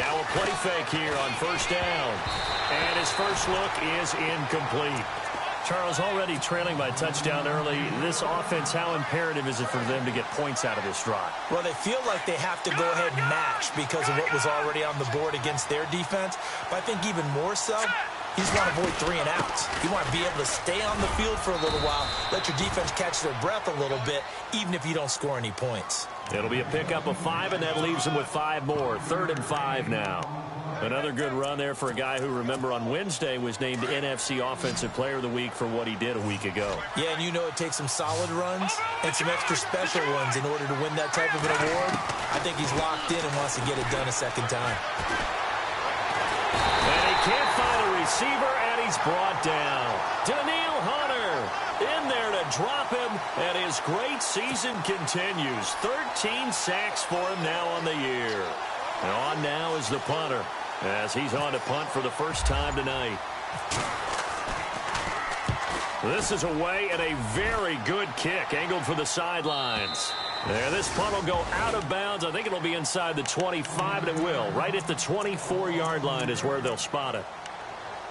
Now a play fake here on first down. And his first look is incomplete. Charles, already trailing by touchdown early. This offense, how imperative is it for them to get points out of this drive? Well, they feel like they have to go ahead and match because of what was already on the board against their defense. But I think even more so, you just want to avoid 3 and outs. You want to be able to stay on the field for a little while, let your defense catch their breath a little bit, even if you don't score any points. It'll be a pickup of 5, and that leaves them with 5 more. 3rd and 5 now. Another good run there for a guy who, remember, on Wednesday was named NFC Offensive Player of the Week for what he did a week ago. Yeah, and you know it takes some solid runs and some extra special ones in order to win that type of an award. I think he's locked in and wants to get it done a second time. And he can't find a receiver, and he's brought down. Daniil Hunter in there to drop him, and his great season continues. 13 sacks for him now on the year. And on now is the punter, as he's on to punt for the first time tonight. This is away, and a very good kick, angled for the sidelines. There, this punt will go out of bounds. I think it'll be inside the 25, and it will. Right at the 24-yard line is where they'll spot it.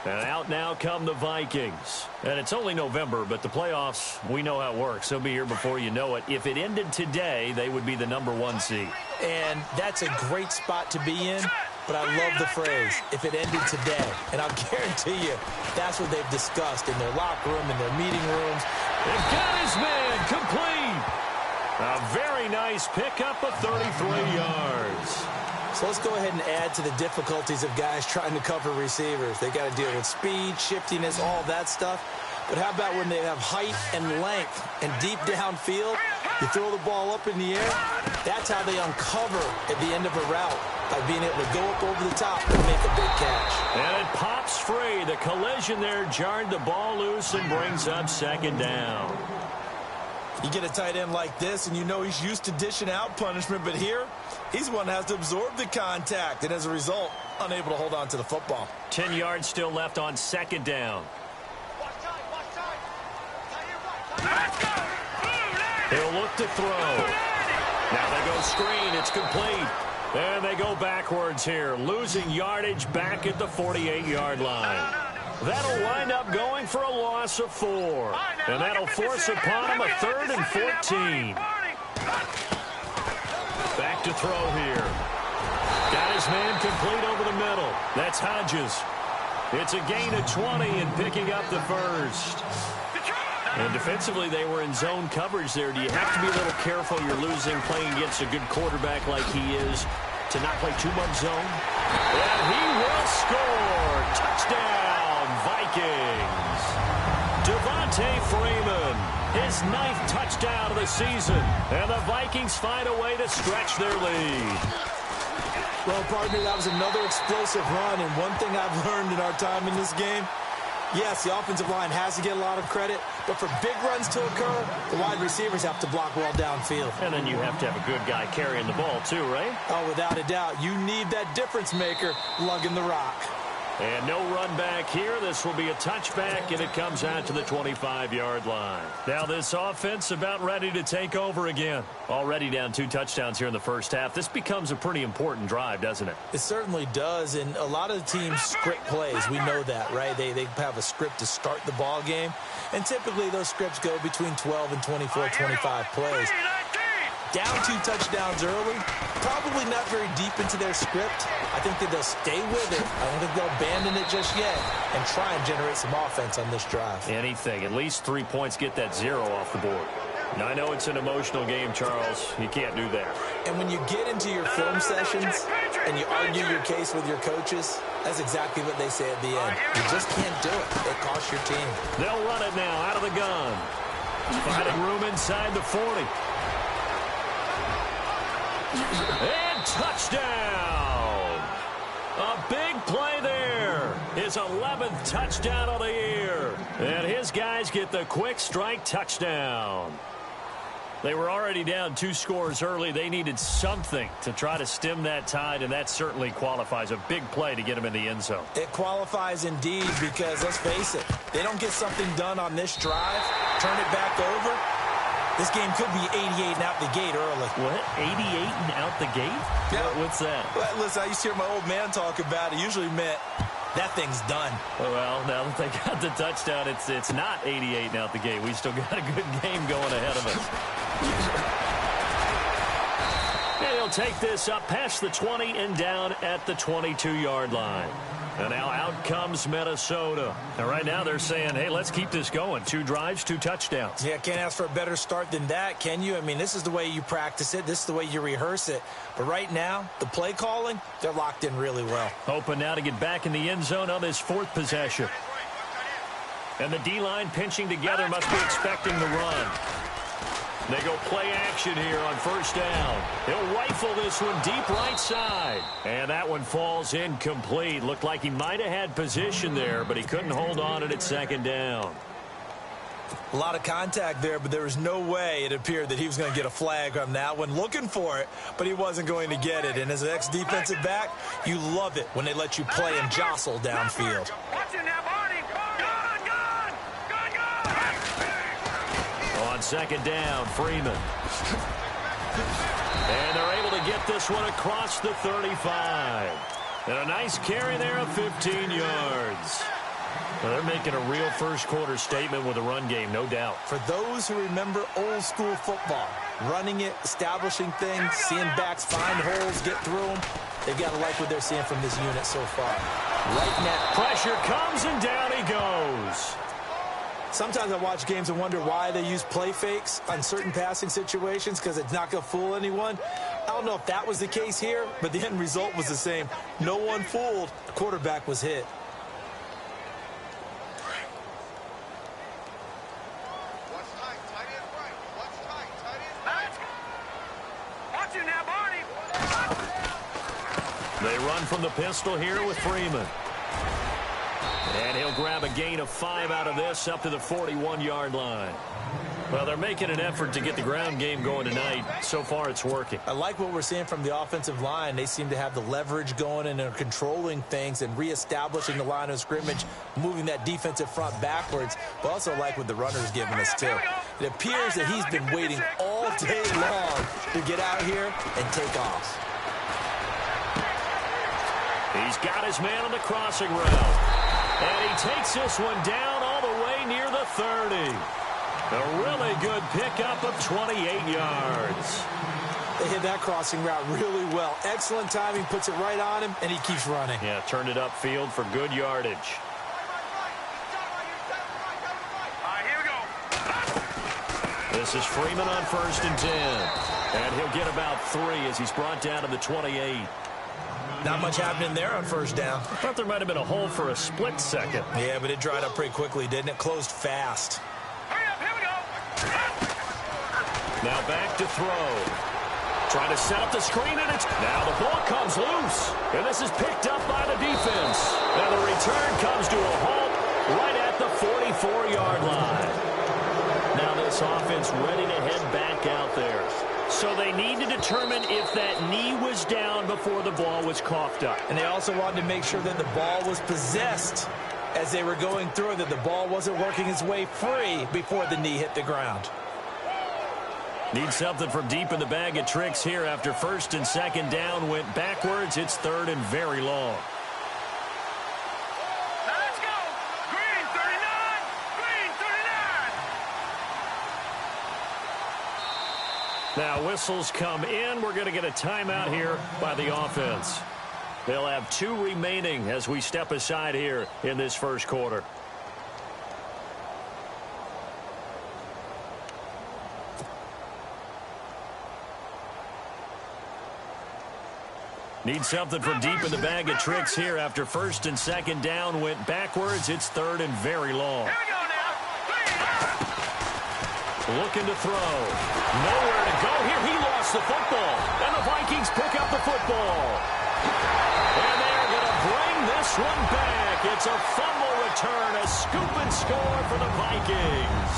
And out now come the Vikings. And it's only November, but the playoffs, we know how it works. They'll be here before you know it. If it ended today, they would be the #1 seed. And that's a great spot to be in, but I love the phrase, if it ended today. And I'll guarantee you, that's what they've discussed in their locker room, in their meeting rooms. They've got his man complete. A very nice pickup of 33 yards. So let's go ahead and add to the difficulties of guys trying to cover receivers. They got to deal with speed, shiftiness, all that stuff. But how about when they have height and length and deep downfield? You throw the ball up in the air. That's how they uncover at the end of a route, by being able to go up over the top and make a big catch. And it pops free. The collision there jarred the ball loose and brings up second down. You get a tight end like this, and you know he's used to dishing out punishment, but here, he's the one that has to absorb the contact, and as a result, unable to hold on to the football. 10 yards still left on second down. He'll look to throw. Now they go screen. It's complete. And they go backwards here, losing yardage back at the 48-yard line. That'll wind up going for a loss of 4. And that'll force upon him a 3rd and 14. Back to throw here. Got his man complete over the middle. That's Hodges. It's a gain of 20 and picking up the first. And defensively, they were in zone coverage there. Do you have to be a little careful? You're losing playing against a good quarterback like he is to not play too much zone. And he will score. Touchdown, Vikings. Devontae Freeman, his 9th touchdown of the season. And the Vikings find a way to stretch their lead. Well, partner, that was another explosive run. And one thing I've learned in our time in this game, yes, the offensive line has to get a lot of credit, but for big runs to occur, the wide receivers have to block well downfield. And then you have to have a good guy carrying the ball too, right? Oh, without a doubt. You need that difference maker lugging the rock. And no run back here. This will be a touchback, and it comes out to the 25-yard line. Now this offense about ready to take over again. Already down 2 touchdowns here in the first half. This becomes a pretty important drive, doesn't it? It certainly does, and a lot of the teams script plays. We know that, right? They have a script to start the ball game, and typically those scripts go between 12 and 24, 25 plays. Down 2 touchdowns early, probably not very deep into their script. I think that they'll stay with it. I don't think they'll abandon it just yet and try and generate some offense on this drive. Anything. At least 3 points, get that 0 off the board. Now, I know it's an emotional game, Charles. You can't do that. And when you get into your film sessions and you argue your case with your coaches, that's exactly what they say at the end. You just can't do it. It costs your team. They'll run it now out of the gun. Finding room inside the 40. And touchdown! A big play there. His 11th touchdown of the year. And his guys get the quick strike touchdown. They were already down 2 scores early. They needed something to try to stem that tide, and that certainly qualifies. A big play to get them in the end zone. It qualifies indeed because, let's face it, they don't get something done on this drive, turn it back over, This game could be 88 and out the gate early. What? 88 and out the gate? Yeah. What's that? Well, listen, I used to hear my old man talk about it. Usually meant that thing's done. Well, now that they got the touchdown, it's not 88 and out the gate. We still got a good game going ahead of us. And he'll take this up past the 20 and down at the 22-yard line. And now out comes Minnesota. And right now they're saying, hey, let's keep this going. 2 drives, 2 touchdowns. Yeah, can't ask for a better start than that, can you? I mean, this is the way you practice it. This is the way you rehearse it. But right now, the play calling, they're locked in really well. Hoping now to get back in the end zone on this 4th possession. And the D-line pinching together, must be expecting the run. They go play action here on 1st down. He'll rifle this one deep right side. And that one falls incomplete. Looked like he might have had position there, but he couldn't hold on it at 2nd down. A lot of contact there, but there was no way it appeared that he was going to get a flag on that one. Looking for it, but he wasn't going to get it. And as an ex-defensive back, you love it when they let you play and jostle downfield. On 2nd down, Freeman. And they're able to get this one across the 35. And a nice carry there of 15 yards. Well, they're making a real first-quarter statement with a run game, no doubt. For those who remember old-school football, running it, establishing things, seeing backs find holes, get through them, they've got to like what they're seeing from this unit so far. Right now. Pressure comes, and down he goes. Sometimes I watch games and wonder why they use play fakes on certain passing situations, because it's not going to fool anyone. I don't know if that was the case here, but the end result was the same. No one fooled. The quarterback was hit. They run from the pistol here with Freeman. And he'll grab a gain of 5 out of this up to the 41-yard line. Well, they're making an effort to get the ground game going tonight. So far, it's working. I like what we're seeing from the offensive line. They seem to have the leverage going and are controlling things and reestablishing the line of scrimmage, moving that defensive front backwards. But also like what the runner's giving us, too. It appears that he's been waiting all day long to get out here and take off. He's got his man on the crossing route. And he takes this one down all the way near the 30. A really good pickup of 28 yards. They hit that crossing route really well. Excellent timing, puts it right on him, and he keeps running. Yeah, turned it upfield for good yardage. Here we go. This is Freeman on 1st and 10. And he'll get about 3 as he's brought down to the 28. Not much happening there on 1st down. I thought there might have been a hole for a split second. Yeah, but it dried up pretty quickly, didn't it? Closed fast. Hurry up, here we go. Now back to throw. Trying to set up the screen, and it's... Now the ball comes loose. And this is picked up by the defense. And the return comes to a halt right at the 44-yard line. Now this offense ready to head back out there. So they need to determine if that knee was down before the ball was coughed up. And they also wanted to make sure that the ball was possessed as they were going through, that the ball wasn't working its way free before the knee hit the ground. Need something from deep in the bag of tricks here after 1st and 2nd down went backwards. It's 3rd and very long. Now let's go. Green 39. Green 39. Now whistles come in. We're going to get a timeout here by the offense. They'll have 2 remaining as we step aside here in this 1st quarter. Need something from deep in the bag of tricks here after 1st and 2nd down went backwards. It's 3rd and very long. Here we go now. Looking to throw. Nowhere to go here. He lost the football. And the Vikings pick up the football. And they're going to bring this one back. It's a fumble return. A scoop and score for the Vikings.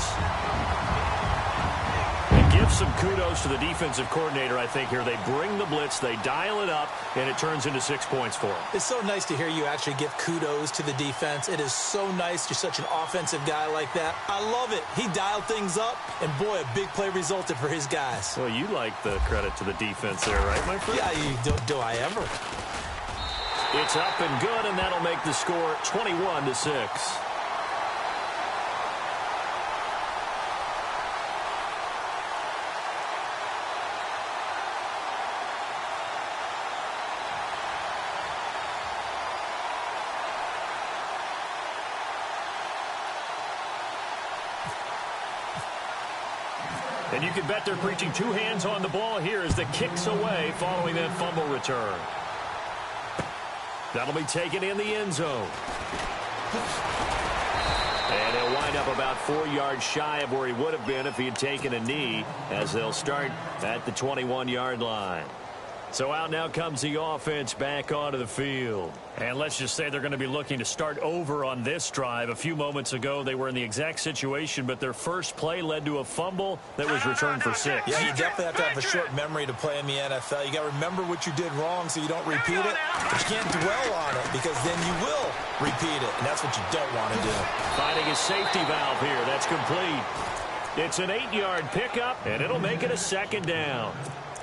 give some kudos to the defensive coordinator, I think, here. They bring the blitz, they dial it up, and it turns into 6 points for them. It's so nice to hear you actually give kudos to the defense. It is so nice. You're such an offensive guy like that. I love it. He dialed things up, and boy, a big play resulted for his guys. Well, you like the credit to the defense there, right, my friend? Yeah, do I ever? It's up and good, and that'll make the score 21-6. And you can bet they're preaching two hands on the ball here as the kick's away following that fumble return. That'll be taken in the end zone. And he'll wind up about 4 yards shy of where he would have been if he had taken a knee, as they'll start at the 21-yard line. So out now comes the offense back onto the field. And let's just say they're going to be looking to start over on this drive. A few moments ago, they were in the exact situation, but their first play led to a fumble that was returned for 6. Yeah, you definitely have to have a short memory to play in the NFL. You got to remember what you did wrong so you don't repeat it, but you can't dwell on it because then you will repeat it, and that's what you don't want to do. Finding a safety valve here. That's complete. It's an 8-yard pickup, and it'll make it a second down.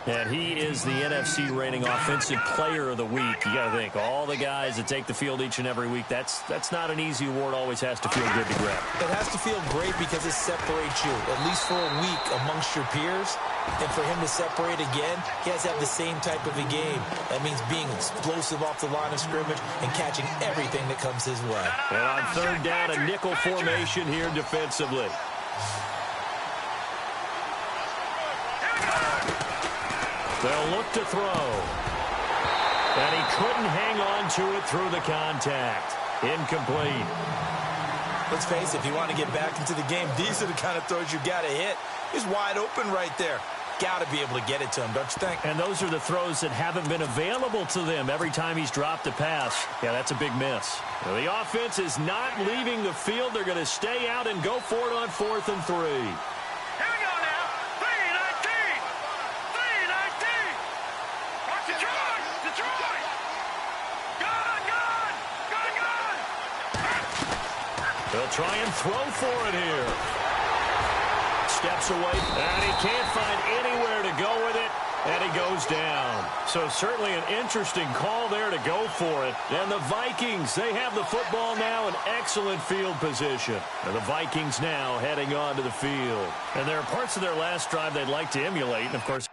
And he is the NFC reigning offensive player of the week. You got to think, all the guys that take the field each and every week, that's not an easy award. Always has to feel good to grab. It has to feel great because it separates you, at least for a week, amongst your peers. And for him to separate again, he has to have the same type of a game. That means being explosive off the line of scrimmage and catching everything that comes his way. And on third down, a nickel formation here defensively. They'll look to throw. And he couldn't hang on to it through the contact. Incomplete. Let's face it, if you want to get back into the game, these are the kind of throws you got to hit. He's wide open right there. Got to be able to get it to him, don't you think? And those are the throws that haven't been available to them every time he's dropped a pass. Yeah, that's a big miss. Now, the offense is not leaving the field. They're going to stay out and go for it on 4th and 3. They'll try and throw for it here. Steps away, and he can't find anywhere to go with it, and he goes down. So certainly an interesting call there to go for it. And the Vikings, they have the football now in excellent field position. And the Vikings now heading onto the field. And there are parts of their last drive they'd like to emulate, and of course,